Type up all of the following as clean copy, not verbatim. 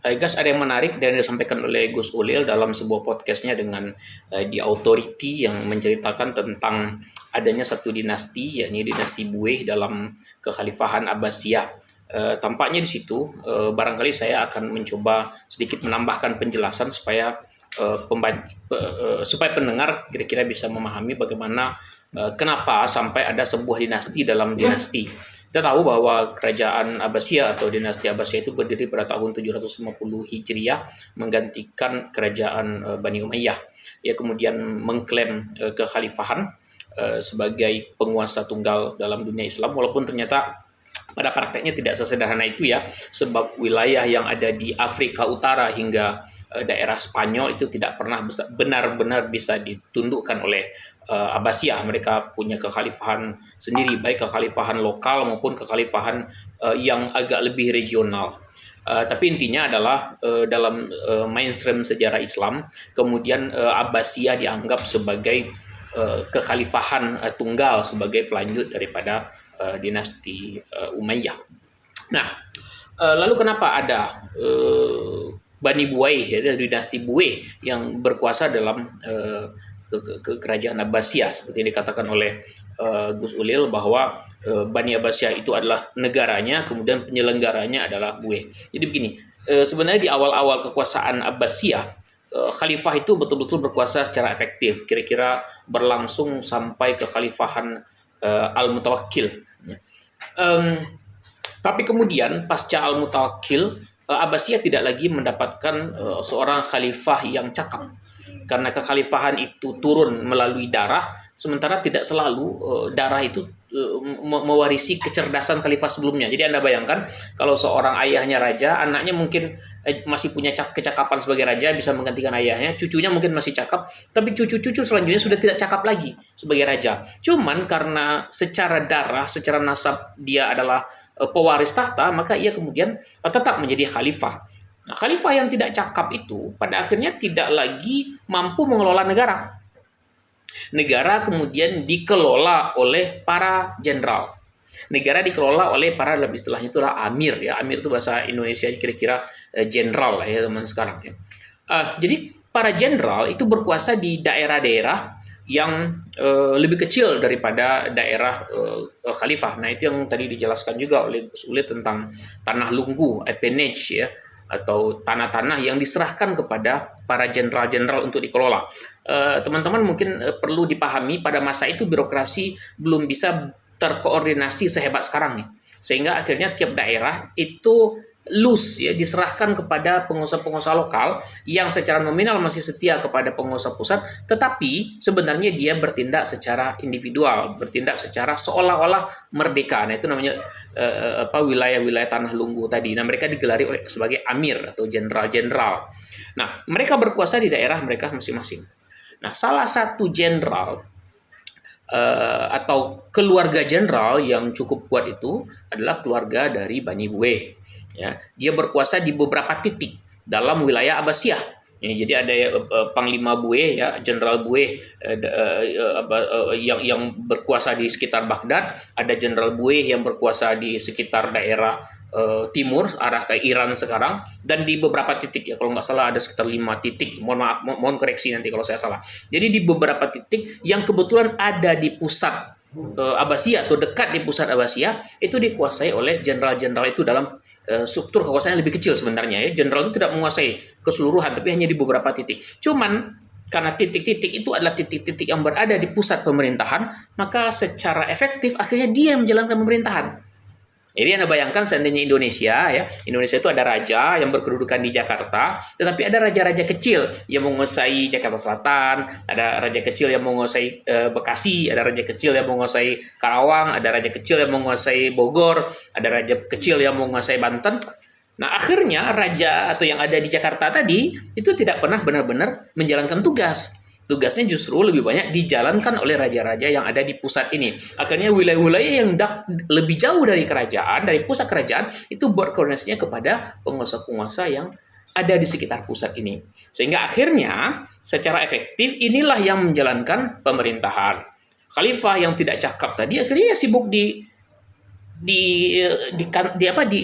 Guys, ada yang menarik dan disampaikan oleh Gus Ulil dalam sebuah podcastnya dengan The Authority yang menceritakan tentang adanya satu dinasti, yakni dinasti Buih dalam kekhalifahan Abbasiyah. Tampaknya di situ barangkali saya akan mencoba sedikit menambahkan penjelasan supaya supaya pendengar kira-kira bisa memahami bagaimana kenapa sampai ada sebuah dinasti dalam dinasti. Kita tahu bahwa kerajaan Abbasiyah atau dinasti Abbasiyah itu berdiri pada tahun 750 Hijriah menggantikan kerajaan Bani Umayyah. Ia kemudian mengklaim kekhalifahan sebagai penguasa tunggal dalam dunia Islam, walaupun ternyata pada prakteknya tidak sesederhana itu ya, sebab wilayah yang ada di Afrika Utara hingga daerah Spanyol itu tidak pernah benar-benar bisa ditundukkan oleh Abbasiyah. Mereka punya kekhalifahan sendiri, baik kekhalifahan lokal maupun kekhalifahan yang agak lebih regional. Tapi intinya adalah dalam mainstream sejarah Islam, kemudian Abbasiyah dianggap sebagai kekhalifahan tunggal, sebagai pelanjut daripada dinasti Umayyah. Nah, lalu kenapa ada Bani Buaih, yaitu dinasti Buih yang berkuasa dalam kerajaan Abbasiyah, seperti yang dikatakan oleh Gus Ulil bahwa Bani Abbasiyah itu adalah negaranya, kemudian penyelenggaranya adalah Buih. Jadi begini, sebenarnya di awal-awal kekuasaan Abbasiyah, khalifah itu betul-betul berkuasa secara efektif, kira-kira berlangsung sampai kekhalifahan Al-Mutawakkil. Tapi kemudian pasca Al-Mutawakkil, Abbasiyah tidak lagi mendapatkan seorang khalifah yang cakap, karena kekhalifahan itu turun melalui darah, sementara tidak selalu darah itu mewarisi kecerdasan khalifah sebelumnya. Jadi Anda bayangkan kalau seorang ayahnya raja, anaknya mungkin masih punya kecakapan sebagai raja, bisa menggantikan ayahnya, cucunya mungkin masih cakap, tapi cucu-cucu selanjutnya sudah tidak cakap lagi sebagai raja. Cuman karena secara darah, secara nasab dia adalah pewaris tahta, maka ia kemudian tetap menjadi khalifah. Nah, khalifah yang tidak cakap itu pada akhirnya tidak lagi mampu mengelola negara. Negara kemudian dikelola oleh para jenderal. Negara dikelola oleh para, dalam istilahnya itulah amir ya. Amir itu bahasa Indonesia kira-kira jenderal lah ya zaman sekarang ya. Jadi para jenderal itu berkuasa di daerah-daerah yang lebih kecil daripada daerah khalifah. Nah, itu yang tadi dijelaskan juga oleh Gus Ulil tentang tanah lunggu, appanage ya, atau tanah-tanah yang diserahkan kepada para jenderal-jenderal untuk dikelola. Teman-teman mungkin perlu dipahami pada masa itu birokrasi belum bisa terkoordinasi sehebat sekarang ya. Sehingga akhirnya tiap daerah itu loose ya, diserahkan kepada pengusaha-pengusaha lokal yang secara nominal masih setia kepada pengusaha pusat, tetapi sebenarnya dia bertindak secara individual, bertindak secara seolah-olah merdeka. Nah, itu namanya wilayah-wilayah tanah lunggu tadi. Nah, mereka digelari sebagai amir atau jenderal-jenderal. Nah, mereka berkuasa di daerah mereka masing-masing. Nah, salah satu jenderal atau keluarga jenderal yang cukup kuat itu adalah keluarga dari Bani Buih. Ya, dia berkuasa di beberapa titik dalam wilayah Abbasiyah. Ya, jadi ada Panglima Buih ya, Jenderal Buih yang berkuasa di sekitar Baghdad, ada Jenderal Buih yang berkuasa di sekitar daerah timur arah ke Iran sekarang, dan di beberapa titik ya, kalau nggak salah ada sekitar 5 titik. Mohon maaf, mohon koreksi nanti kalau saya salah. Jadi di beberapa titik yang kebetulan ada di pusat Abbasiyah atau dekat di pusat Abbasiyah itu dikuasai oleh jenderal-jenderal itu dalam struktur kekuasaan yang lebih kecil sebenarnya ya. Jenderal itu tidak menguasai keseluruhan, tapi hanya di beberapa titik. Cuman karena titik-titik itu adalah titik-titik yang berada di pusat pemerintahan, maka secara efektif akhirnya dia yang menjalankan pemerintahan. Jadi Anda bayangkan seandainya Indonesia ya, Indonesia itu ada raja yang berkedudukan di Jakarta, tetapi ada raja-raja kecil yang menguasai Jakarta Selatan, ada raja kecil yang menguasai Bekasi, ada raja kecil yang menguasai Karawang, ada raja kecil yang menguasai Bogor, ada raja kecil yang menguasai Banten. Nah, akhirnya raja atau yang ada di Jakarta tadi itu tidak pernah benar-benar menjalankan tugas. Tugasnya justru lebih banyak dijalankan oleh raja-raja yang ada di pusat ini. Akhirnya wilayah-wilayah yang lebih jauh dari kerajaan, dari pusat kerajaan, itu berkoordinasinya kepada penguasa-penguasa yang ada di sekitar pusat ini. Sehingga akhirnya secara efektif inilah yang menjalankan pemerintahan. Khalifah yang tidak cakap tadi akhirnya sibuk di di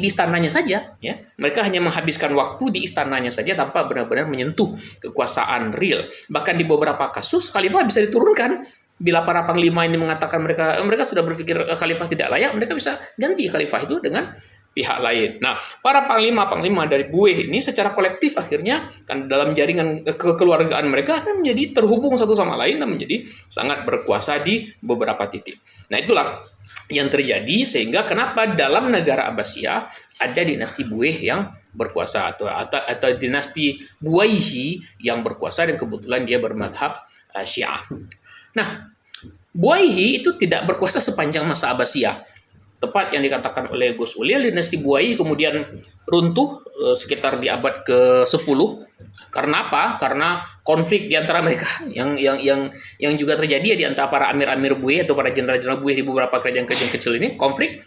istananya saja, ya. Mereka hanya menghabiskan waktu di istananya saja tanpa benar-benar menyentuh kekuasaan real. Bahkan di beberapa kasus khalifah bisa diturunkan. Bila para panglima ini mengatakan mereka sudah berpikir khalifah tidak layak, mereka bisa ganti khalifah itu dengan pihak lain. Nah, para panglima-panglima dari Bueh ini secara kolektif akhirnya kan dalam jaringan kekeluargaan mereka akan menjadi terhubung satu sama lain dan menjadi sangat berkuasa di beberapa titik. Nah, itulah yang terjadi sehingga kenapa dalam negara Abbasiyah ada dinasti Bueh yang berkuasa atau dinasti Buaihi yang berkuasa dan kebetulan dia bermadhab Syiah. Nah, Buaihi itu tidak berkuasa sepanjang masa Abbasiyah. Tepat yang dikatakan oleh Gus Ulil, dinasti Buaihi kemudian runtuh sekitar di abad ke-10. Karena apa? Karena konflik di antara mereka yang juga terjadi di antara para amir-amir Bueh atau para jenderal-jenderal Bueh di beberapa kerajaan-kerajaan kecil ini, konflik.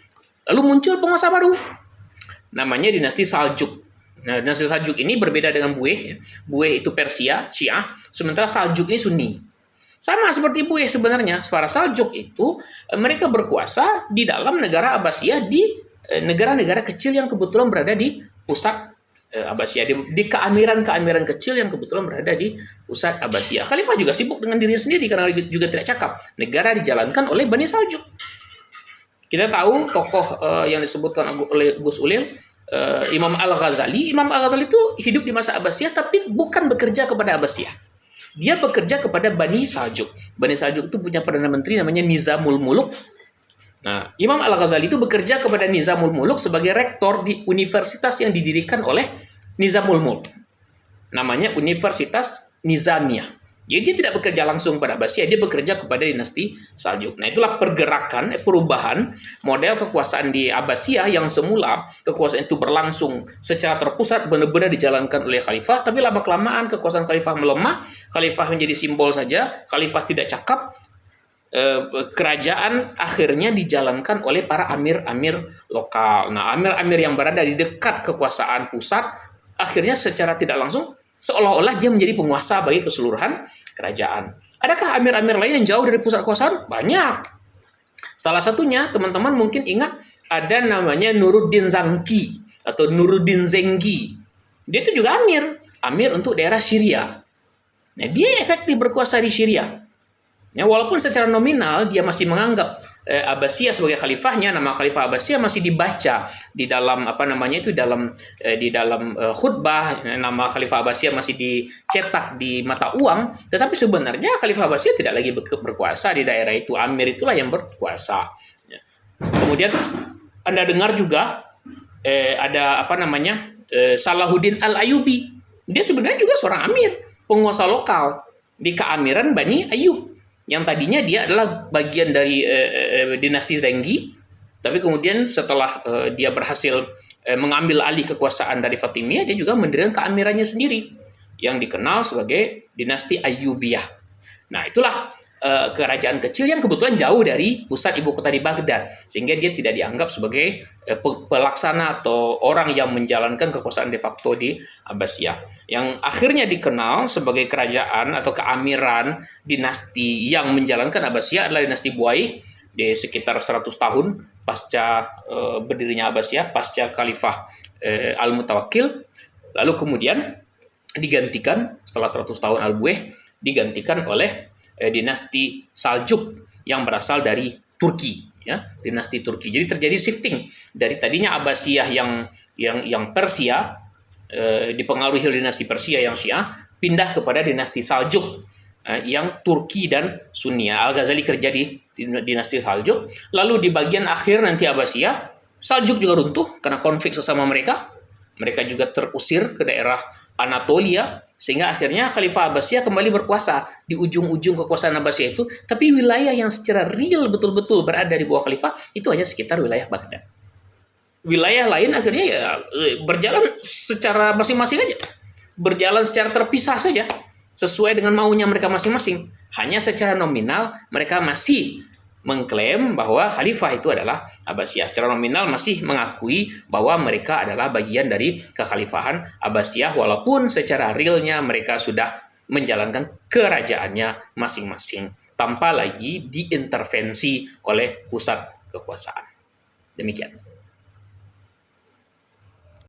Lalu muncul penguasa baru. Namanya dinasti Saljuk. Nah, dinasti Saljuk ini berbeda dengan Bueh. Bueh itu Persia, Syiah, sementara Saljuk ini Sunni. Sama seperti Bueh sebenarnya, para Saljuk itu mereka berkuasa di dalam negara Abbasiyah di negara-negara kecil yang kebetulan berada di pusat Abbasiyah, di keamiran-keamiran kecil yang kebetulan berada di pusat Abbasiyah. Khalifah juga sibuk dengan dirinya sendiri karena juga tidak cakap. Negara dijalankan oleh Bani Saljuk. Kita tahu tokoh yang disebutkan oleh Gus Ulil, Imam Al-Ghazali. Imam Al-Ghazali itu hidup di masa Abbasiyah tapi bukan bekerja kepada Abbasiyah. Dia bekerja kepada Bani Saljuk. Bani Saljuk itu punya Perdana Menteri namanya Nizamul Muluk. Nah, Imam Al-Ghazali itu bekerja kepada Nizamul Muluk sebagai rektor di universitas yang didirikan oleh Nizamul Muluk. Namanya Universitas Nizamiyah. Jadi dia tidak bekerja langsung pada Abbasiyah, dia bekerja kepada dinasti Saljuk. Nah, itulah pergerakan, perubahan model kekuasaan di Abbasiyah yang semula kekuasaan itu berlangsung secara terpusat benar-benar dijalankan oleh khalifah, tapi lama-kelamaan kekuasaan khalifah melemah, khalifah menjadi simbol saja, khalifah tidak cakap, kerajaan akhirnya dijalankan oleh para amir-amir lokal. Nah, amir-amir yang berada di dekat kekuasaan pusat, akhirnya secara tidak langsung seolah-olah dia menjadi penguasa bagi keseluruhan kerajaan. Adakah amir-amir lain yang jauh dari pusat kekuasaan? Banyak. Salah satunya, teman-teman mungkin ingat, ada namanya Nuruddin Zangki atau Nuruddin Zengi. Dia itu juga amir untuk daerah Syria. Nah, dia efektif berkuasa di Syria. Ya, walaupun secara nominal dia masih menganggap Abbasiyah sebagai khalifahnya, nama khalifah Abbasiyah masih dibaca di dalam di dalam khutbah, nama khalifah Abbasiyah masih dicetak di mata uang, tetapi sebenarnya khalifah Abbasiyah tidak lagi berkuasa di daerah itu, amir itulah yang berkuasa. Kemudian Anda dengar juga ada Salahuddin Al-Ayyubi. Dia sebenarnya juga seorang amir, penguasa lokal di keamiran Bani Ayyub. Yang tadinya dia adalah bagian dari dinasti Zengi, tapi kemudian setelah dia berhasil mengambil alih kekuasaan dari Fatimiyah, dia juga mendirikan keamirannya sendiri, yang dikenal sebagai dinasti Ayyubiyah. Nah, itulah kerajaan kecil yang kebetulan jauh dari pusat ibu kota di Baghdad, sehingga dia tidak dianggap sebagai pelaksana atau orang yang menjalankan kekuasaan de facto di Abbasiyah. Yang akhirnya dikenal sebagai kerajaan atau keamiran dinasti yang menjalankan Abbasiyah adalah dinasti Buaih di sekitar 100 tahun pasca berdirinya Abbasiyah, pasca Khalifah Al-Mutawakkil. Lalu kemudian digantikan setelah 100 tahun Al-Buaih digantikan oleh dinasti Saljuk yang berasal dari Turki, ya, dinasti Turki. Jadi terjadi shifting dari tadinya Abbasiyah yang Persia, dipengaruhi oleh dinasti Persia yang Syiah, pindah kepada dinasti Saljuk yang Turki dan Sunni. Al-Ghazali kerja di dinasti Saljuk. Lalu di bagian akhir nanti Abbasiyah, Saljuk juga runtuh karena konflik sesama mereka. Mereka juga terusir ke daerah Anatolia, sehingga akhirnya Khalifah Abbasiyah kembali berkuasa di ujung-ujung kekuasaan Abbasiyah itu, tapi wilayah yang secara real betul-betul berada di bawah Khalifah itu hanya sekitar wilayah Baghdad. Wilayah lain akhirnya ya berjalan secara masing-masing aja, berjalan secara terpisah saja, sesuai dengan maunya mereka masing-masing. Hanya secara nominal mereka masih mengklaim bahwa khalifah itu adalah Abbasiyah. Secara nominal masih mengakui bahwa mereka adalah bagian dari kekhalifahan Abbasiyah, walaupun secara realnya mereka sudah menjalankan kerajaannya masing-masing tanpa lagi diintervensi oleh pusat kekuasaan. Demikian.